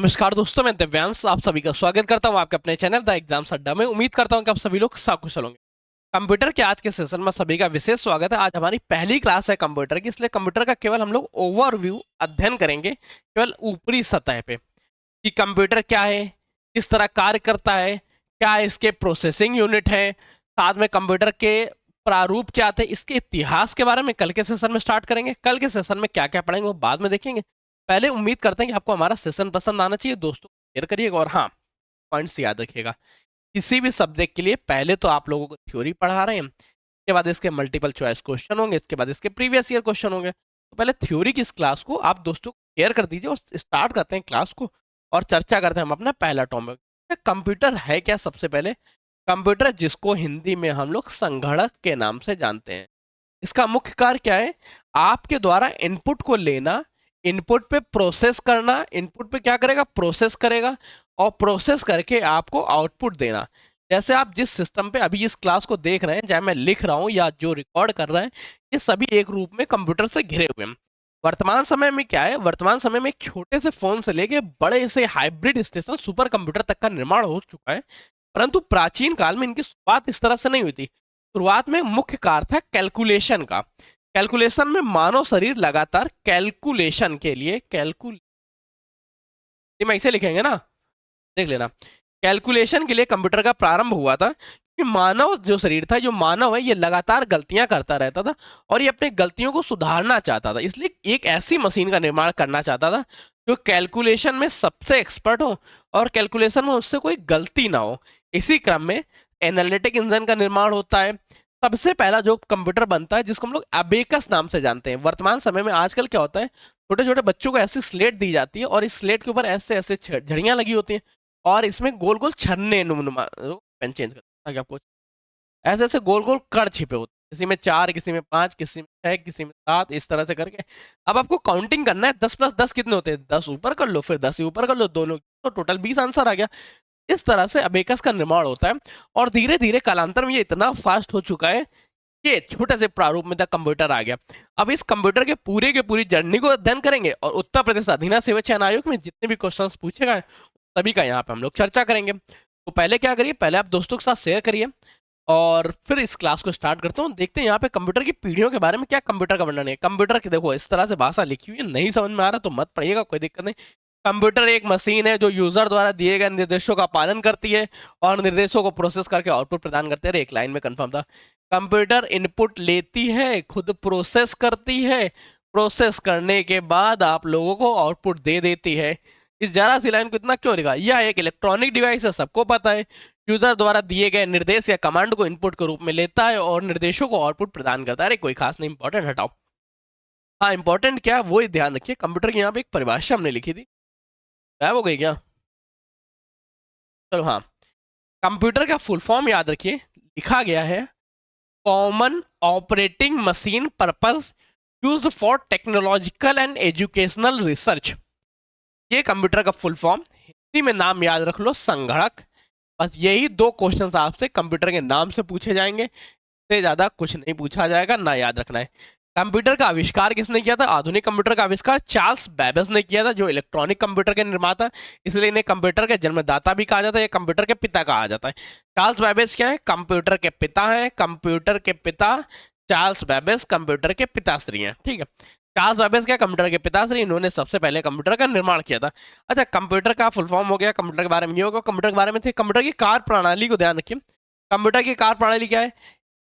नमस्कार दोस्तों, मैं दिव्यांश आप सभी का स्वागत करता हूं आपके अपने चैनल द एग्जाम्स अड्डा में। उम्मीद करता हूं कि आप सभी लोग सकुशल होंगे। कंप्यूटर के आज के सेशन में सभी का विशेष स्वागत है। आज हमारी पहली क्लास है कंप्यूटर की, इसलिए कंप्यूटर का केवल हम लोग ओवरव्यू अध्ययन करेंगे, केवल ऊपरी सतह पे कि कंप्यूटर क्या है, किस तरह कार्य करता है, क्या इसके प्रोसेसिंग यूनिट है, साथ में कंप्यूटर के प्रारूप क्या थे, इसके इतिहास के बारे में कल के सेशन में स्टार्ट करेंगे। कल के सेशन में क्या क्या पढ़ेंगे वो बाद में देखेंगे। पहले उम्मीद करते हैं कि आपको हमारा सेशन पसंद आना चाहिए, दोस्तों को शेयर करिएगा और हाँ, पॉइंट्स याद रखिएगा। किसी भी सब्जेक्ट के लिए पहले तो आप लोगों को थ्योरी पढ़ा रहे हैं, इसके बाद इसके मल्टीपल चॉइस क्वेश्चन होंगे, इसके बाद इसके प्रीवियस ईयर क्वेश्चन होंगे। तो पहले थ्योरी की इस क्लास को आप दोस्तों को शेयर कर दीजिए और स्टार्ट करते हैं क्लास को और चर्चा करते हैं हम अपना पहला टॉपिक। कंप्यूटर है क्या? सबसे पहले कंप्यूटर, जिसको हिंदी में हम लोग संगणक के नाम से जानते हैं, इसका मुख्य कार्य क्या है? आपके द्वारा इनपुट को लेना, इनपुट पे प्रोसेस करना, इनपुट पे क्या करेगा? प्रोसेस करेगा और प्रोसेस करके आपको आउटपुट देना। जैसे आप जिस सिस्टम पे अभी इस क्लास को देख रहे हैं, चाहे मैं लिख रहा हूं या जो रिकॉर्ड कर रहे हैं, ये सभी एक रूप में कंप्यूटर से घिरे हुए हैं। वर्तमान समय में क्या है? वर्तमान समय में एक छोटे से फोन से लेके बड़े से हाइब्रिड स्टेशन सुपर कंप्यूटर तक का निर्माण हो चुका है। परंतु प्राचीन काल में इनकी शुरुआत इस तरह से नहीं हुई थी। शुरुआत में मुख्य कार्य था कैलकुलेशन का। कैलकुलेशन में मानव शरीर लगातार कैलकुलेशन के लिए मैं इसे लिखेंगे ना, देख लेना। कैलकुलेशन के लिए कंप्यूटर का प्रारंभ हुआ था कि मानव जो शरीर था, जो मानव है, ये लगातार गलतियां करता रहता था और ये अपनी गलतियों को सुधारना चाहता था। इसलिए एक ऐसी मशीन का निर्माण करना चाहता था जो कैलकुलेशन में सबसे एक्सपर्ट हो और कैलकुलेशन में उससे कोई गलती ना हो। इसी क्रम में एनालिटिक इंजन का निर्माण होता है। सबसे पहला जो कंप्यूटर बनता है, जिसको हम लोग अबेकस नाम से जानते हैं। वर्तमान समय में आजकल क्या होता है, छोटे छोटे बच्चों को ऐसी स्लेट दी जाती है और इस स्लेट के ऊपर ऐसे ऐसे झड़ियां लगी होती हैं और इसमें गोल गोल छन्ने नुमा पेन चेंज करता ताकि आपको ऐसे ऐसे गोल गोल कण छिपे होते हैं। किसी में 4, किसी में 5, किसी में 6, किसी में 7, इस तरह से करके अब आपको काउंटिंग करना है। 10+10 कितने होते हैं? 10 ऊपर कर लो, फिर 10 ही ऊपर कर लो, दोनों तो टोटल 20 आंसर आ गया। इस तरह से अबेकस का निर्माण होता है और धीरे धीरे कालांतर में ये इतना फास्ट हो चुका है कि छोटे से प्रारूप में तक कंप्यूटर आ गया। अब इस कंप्यूटर के पूरी जर्नी को अध्ययन करेंगे और उत्तर प्रदेश अधीनस्थ सेवा चयन आयोग में जितने भी क्वेश्चन पूछे गए सभी का यहाँ पे हम लोग चर्चा करेंगे। तो पहले क्या करिए, पहले आप दोस्तों के साथ शेयर करिए और फिर इस क्लास को स्टार्ट करते हूँ। देखते हैं यहाँ पे कंप्यूटर की पीढ़ियों के बारे में क्या कंप्यूटर का वर्णन है। कंप्यूटर की देखो इस तरह से भाषा लिखी हुई है, नहीं समझ में आ रहा तो मत पढ़िएगा, कोई दिक्कत नहीं। कंप्यूटर एक मशीन है जो यूजर द्वारा दिए गए निर्देशों का पालन करती है और निर्देशों को प्रोसेस करके आउटपुट प्रदान करते हैं। एक लाइन में कंफर्म था। कंप्यूटर इनपुट लेती है, खुद प्रोसेस करती है, प्रोसेस करने के बाद आप लोगों को आउटपुट दे देती है। इस जरा सी लाइन को इतना क्यों लिखा? यह एक इलेक्ट्रॉनिक डिवाइस है, सबको पता है। यूजर द्वारा दिए गए निर्देश या कमांड को इनपुट के रूप में लेता है और निर्देशों को आउटपुट प्रदान करता है। अरे कोई खास नहीं, इंपॉर्टेंट हटाओ। हाँ, इंपॉर्टेंट क्या है वो ध्यान रखिए। कंप्यूटर की यहाँ पे एक परिभाषा हमने लिखी थी, गायब हो गई क्या? चलो हाँ, कंप्यूटर का फुल फॉर्म याद रखिए। लिखा गया है common operating machine purpose used for technological and educational research. ये कंप्यूटर का फुल फॉर्म। हिंदी में नाम याद रख लो, संगणक। बस यही दो क्वेश्चंस आपसे कंप्यूटर के नाम से पूछे जाएंगे, इससे ज्यादा कुछ नहीं पूछा जाएगा, ना याद रखना है। कंप्यूटर का आविष्कार किसने किया था? आधुनिक कंप्यूटर का आविष्कार चार्ल्स बेबेज ने किया था, जो इलेक्ट्रॉनिक कंप्यूटर के निर्माता, इसलिए इन्हें कंप्यूटर के जन्मदाता भी कहा जाता है या कंप्यूटर के पिता कहा जाता है। चार्ल्स बेबेज क्या है? कंप्यूटर के पिता है। कंप्यूटर के पिता चार्ल्स बेबेज कंप्यूटर के पिताश्री हैं, ठीक है। चार्ल्स बेबेज क्या? कंप्यूटर के पिताश्री, इन्होंने सबसे पहले कंप्यूटर का निर्माण किया था। अच्छा, कंप्यूटर का फुल फॉर्म हो गया। कंप्यूटर के बारे में ये होगा। कंप्यूटर के बारे में थे कंप्यूटर की कार्य प्रणाली को ध्यान रखिए। कंप्यूटर की कार्य प्रणाली क्या है?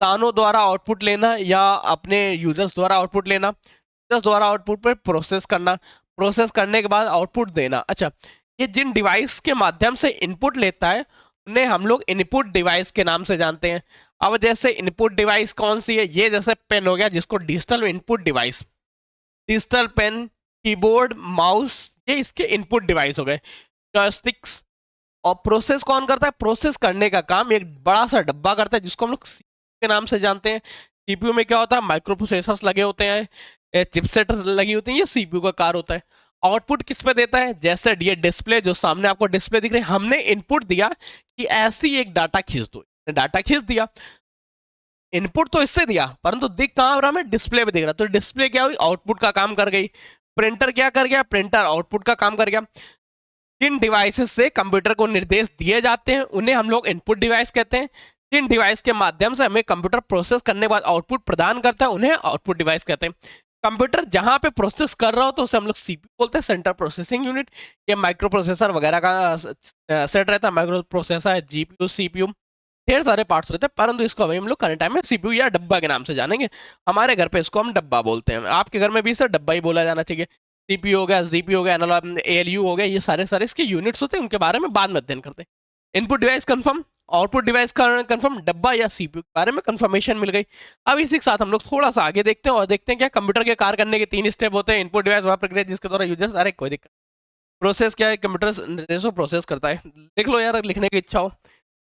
इंसानों द्वारा आउटपुट लेना या अपने यूजर्स द्वारा आउटपुट लेना, यूजर्स द्वारा आउटपुट पर प्रोसेस करना, प्रोसेस करने के बाद आउटपुट देना। अच्छा, ये जिन डिवाइस के माध्यम से इनपुट लेता है उन्हें हम लोग इनपुट डिवाइस के नाम से जानते हैं। अब जैसे इनपुट डिवाइस कौन सी है? ये जैसे पेन हो गया, जिसको digital input device, digital pen, keyboard, mouse, ये इसके इनपुट डिवाइस हो गए। जॉयस्टिक्स। और प्रोसेस कौन करता है? प्रोसेस करने का काम एक बड़ा सा डब्बा करता है, जिसको हम लोग के नाम से जानते हैं। सीपीयू में क्या होता है? माइक्रो प्रोसेसर्स लगे होते हैं, चिपसेट लगी होती है, ये सीपीयू का कार्य होता है। आउटपुट किस पे देता है? जैसे ये डिस्प्ले, जो सामने आपको डिस्प्ले दिख रही है, हमने इनपुट दिया कि ऐसी एक डाटा खींच दो, डाटा खींच दिया। इनपुट तो इससे दिया, परंतु दिख कहां रहा? मैं डिस्प्ले पे दिख रहा, तो डिस्प्ले क्या हुई? आउटपुट का काम कर गई। प्रिंटर क्या कर गया? प्रिंटर आउटपुट का काम कर गया। जिन डिवाइसेस से कंप्यूटर को निर्देश दिए जाते हैं उन्हें हम लोग इनपुट डिवाइस कहते हैं। जिन डिवाइस के माध्यम से हमें कंप्यूटर प्रोसेस करने के बाद आउटपुट प्रदान करता है उन्हें आउटपुट डिवाइस कहते हैं। कंप्यूटर जहां पे प्रोसेस कर रहा हो तो उसे हम लोग सीपीयू बोलते हैं, सेंटर प्रोसेसिंग यूनिट। ये माइक्रो प्रोसेसर वगैरह का सेट रहता है, माइक्रो प्रोसेसर, जीपीयू, सीपीयू, ढेर सारे पार्ट्स रहते हैं, परंतु इसको अभी हम लोग करंट टाइम में सीपीयू या डब्बा के नाम से जानेंगे। हमारे घर पे इसको हम डब्बा बोलते हैं, आपके घर में भी इसे डब्बा ही बोला जाना चाहिए। सीपीयू हो गया, जीपीयू हो गया, एनालॉग एएलयू हो गया, ये सारे सारे इसके यूनिट्स होते हैं, उनके बारे में बाद में अध्ययन करते हैं। Input device confirm, output device confirm, डब्बा या सीपीयू के बारे में कंफर्मेशन मिल गई। अब इसी के साथ हम लोग थोड़ा सा आगे देखते हैं और देखते हैं क्या कंप्यूटर के कार्य करने के 3 स्टेप होते हैं। इनपुट डिवाइस वह प्रक्रिया जिसके द्वारा यूजर्स, अरे कोई दिक्कत, प्रोसेस क्या है, कंप्यूटर निर्देशों प्रोसेस करता है। लिख लो यार, लिखने की इच्छा हो,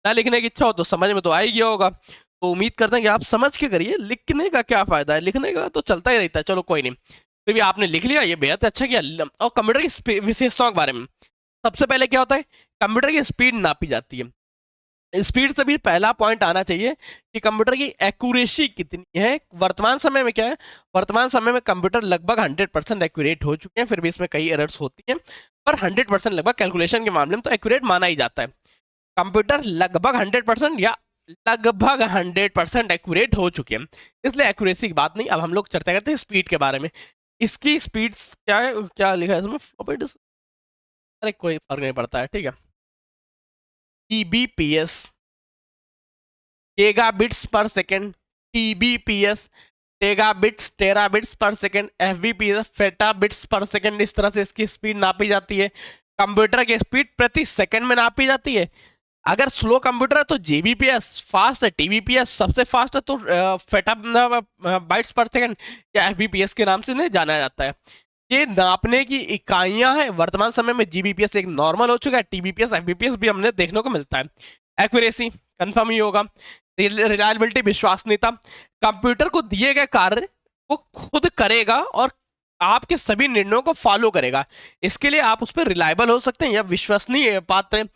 ना लिखने की इच्छा हो तो समझ में तो आ ही गया होगा। तो उम्मीद करते हैं कि आप समझ के करिए, लिखने का क्या फायदा है, लिखने का तो चलता ही रहता है। चलो कोई नहीं, तो भी आपने लिख लिया, ये बेहद अच्छा किया। और कंप्यूटर की विशेषताओं के बारे में सबसे पहले क्या होता है, कंप्यूटर की स्पीड नापी जाती है। स्पीड से भी पहला पॉइंट आना चाहिए कि कंप्यूटर की एक्यूरेसी कितनी है। वर्तमान समय में क्या है, वर्तमान समय में कंप्यूटर लगभग 100% एक्यूरेट हो चुके हैं, फिर भी इसमें कई एरर्स होती हैं, पर 100% लगभग कैलकुलेशन के मामले में तो एक्यूरेट माना ही जाता है। कंप्यूटर लगभग 100% या लगभग 100% एक्यूरेट हो चुके हैं, इसलिए एक्यूरेसी की बात नहीं। अब हम लोग चर्चा करते हैं स्पीड के बारे में। इसकी स्पीड क्या है, क्या लिखा है इसमें, अरे कोई फर्क नहीं पड़ता है, ठीक है। TBPS, gigabits per second, TBPS, tegabits, terabits per second, FBPS, petabits per second, इस तरह से इसकी स्पीड नापी जाती है। कंप्यूटर की स्पीड प्रति सेकंड में नापी जाती है। अगर स्लो कंप्यूटर है तो GBPS, फास्ट है TBPS, सबसे फास्ट है तो फेटा बाइट्स पर सेकेंड या FBPS के नाम से नहीं जाना जाता है। ये नापने की इकाइयां हैं। वर्तमान समय में GBPS एक नॉर्मल हो चुका है, TBPS, FBPS भी हमने देखने को मिलता है। एक्यूरेसी कंफर्म ही होगा। रिलायबिलिटी, विश्वसनीयता, कंप्यूटर को दिए गए कार्य वो खुद करेगा और आपके सभी निर्णयों को फॉलो करेगा, इसके लिए आप उस पर रिलायबल हो सकते हैं या विश्वसनीय पात्र हैं।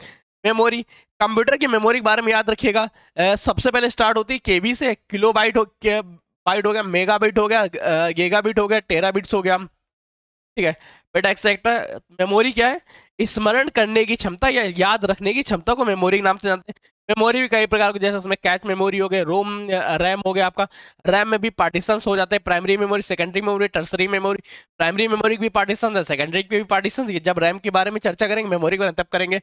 मेमोरी, कंप्यूटर की मेमोरी के बारे में याद रखिएगा, सबसे पहले स्टार्ट होती है KB से, किलो बाइट हो गया, मेगाबाइट हो गया, गीगाबिट हो गया, टेराबिट्स हो गया, ठीक है। बेटा एक्सेक्टर, मेमोरी क्या है, स्मरण करने की क्षमता या याद रखने की क्षमता को मेमोरी के नाम से जानते हैं। मेमोरी भी कई प्रकार की, जैसे उसमें कैच मेमोरी हो गए, रोम, रैम हो गया आपका। रैम में भी पार्टीशंस हो जाते हैं, primary memory, secondary memory, tertiary memory. Primary memory की भी पार्टीशन है, सेकेंडरी की भी पार्टीशन। जब रैम के बारे में चर्चा करेंगे, मेमोरी को तब करेंगे।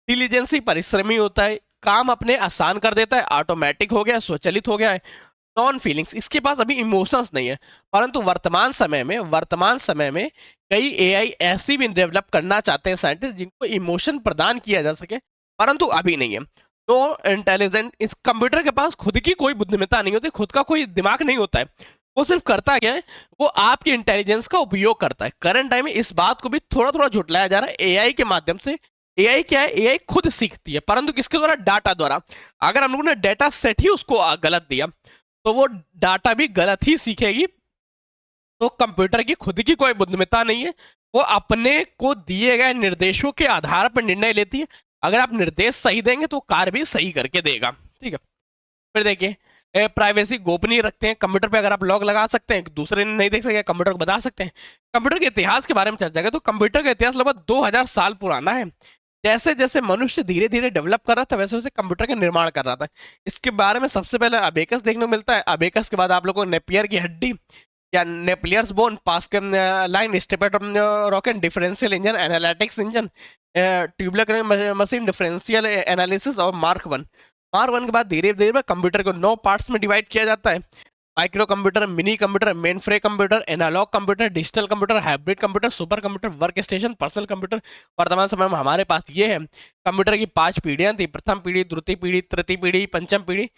डिलीजेंसी, परिश्रमी होता है, काम अपने आसान कर देता है, ऑटोमेटिक हो गया, स्वचालित हो गया है। नॉन फीलिंग्स, इसके पास अभी इमोशंस नहीं है, परंतु वर्तमान समय में कई AI ऐसी भी डेवलप करना चाहते हैं साइंटिस्ट जिनको इमोशन प्रदान किया जा सके, परंतु अभी नहीं है। तो इंटेलिजेंट, इस कंप्यूटर के पास खुद की कोई बुद्धिमत्ता नहीं होती, खुद का कोई दिमाग नहीं होता है। वो सिर्फ करता क्या है, वो आपकी इंटेलिजेंस का उपयोग करता है। करंट टाइम में इस बात को भी थोड़ा थोड़ा झुटलाया जा रहा है AI के माध्यम से। AI क्या है, AI खुद सीखती है, परंतु किसके द्वारा, डाटा द्वारा। अगर हम लोगों ने डाटा सेट ही उसको गलत दिया तो वो डाटा भी गलत ही सीखेगी। तो कंप्यूटर की खुद की कोई बुद्धिमत्ता नहीं है, वो अपने को दिए गए निर्देशों के आधार पर निर्णय लेती है। अगर आप निर्देश सही देंगे तो कार्य भी सही करके देगा, ठीक है। फिर देखिए, प्राइवेसी, गोपनीय रखते हैं। कंप्यूटर पे अगर आप लॉग लगा सकते हैं, दूसरे नहीं देख सके, कंप्यूटर को बता सकते हैं। कंप्यूटर के इतिहास के बारे में चर्चा करें तो कंप्यूटर का इतिहास लगभग 2000 साल पुराना है। जैसे जैसे मनुष्य धीरे धीरे डेवलप कर रहा था, वैसे वैसे कंप्यूटर का निर्माण कर रहा था। इसके बारे में सबसे पहले अबेकस देखने को मिलता है। अबेकस के बाद आप लोगों को नेपियर की हड्डी या Napier's bone, Pascal line, stepped rocket, differential engine, analytics engine, tubular machine, differential analysis और मार्क वन के बाद धीरे धीरे कंप्यूटर को 9 पार्ट्स में डिवाइड किया जाता है। Micro computer, mini computer, mainframe computer, analog computer, digital computer, hybrid computer, super computer, workstation, personal computer. वर्तमान समय में हमारे पास ये है। कंप्यूटर की 5 पीढ़ियां थी, प्रथम पीढ़ी, द्वितीय पीढ़ी, तृतीय पीढ़ी, पंचम पीढ़ी।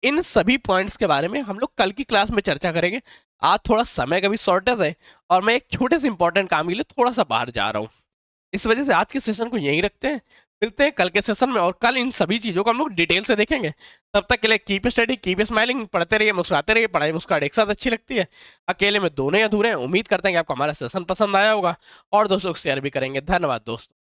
इन सभी पॉइंट्स के बारे में हम लोग कल की क्लास में चर्चा करेंगे। आज थोड़ा समय का भी शॉर्टेज है और मैं एक छोटे से इंपॉर्टेंट काम के लिए थोड़ा सा बाहर जा रहा हूँ, इस वजह से आज के सेशन को यहीं रखते हैं। मिलते हैं कल के सेशन में और कल इन सभी चीज़ों को हम लोग डिटेल से देखेंगे। तब तक के लिए कीप स्टडी, कीप स्माइलिंग, पढ़ते रहिए, मुस्कुराते रहिए। पढ़ाई मुस्कुराहट एक साथ अच्छी लगती है, अकेले में दोनों ही अधूरे हैं। उम्मीद करते हैं कि आपको हमारा सेशन पसंद आया होगा और दोस्तों को शेयर भी करेंगे। धन्यवाद दोस्तों।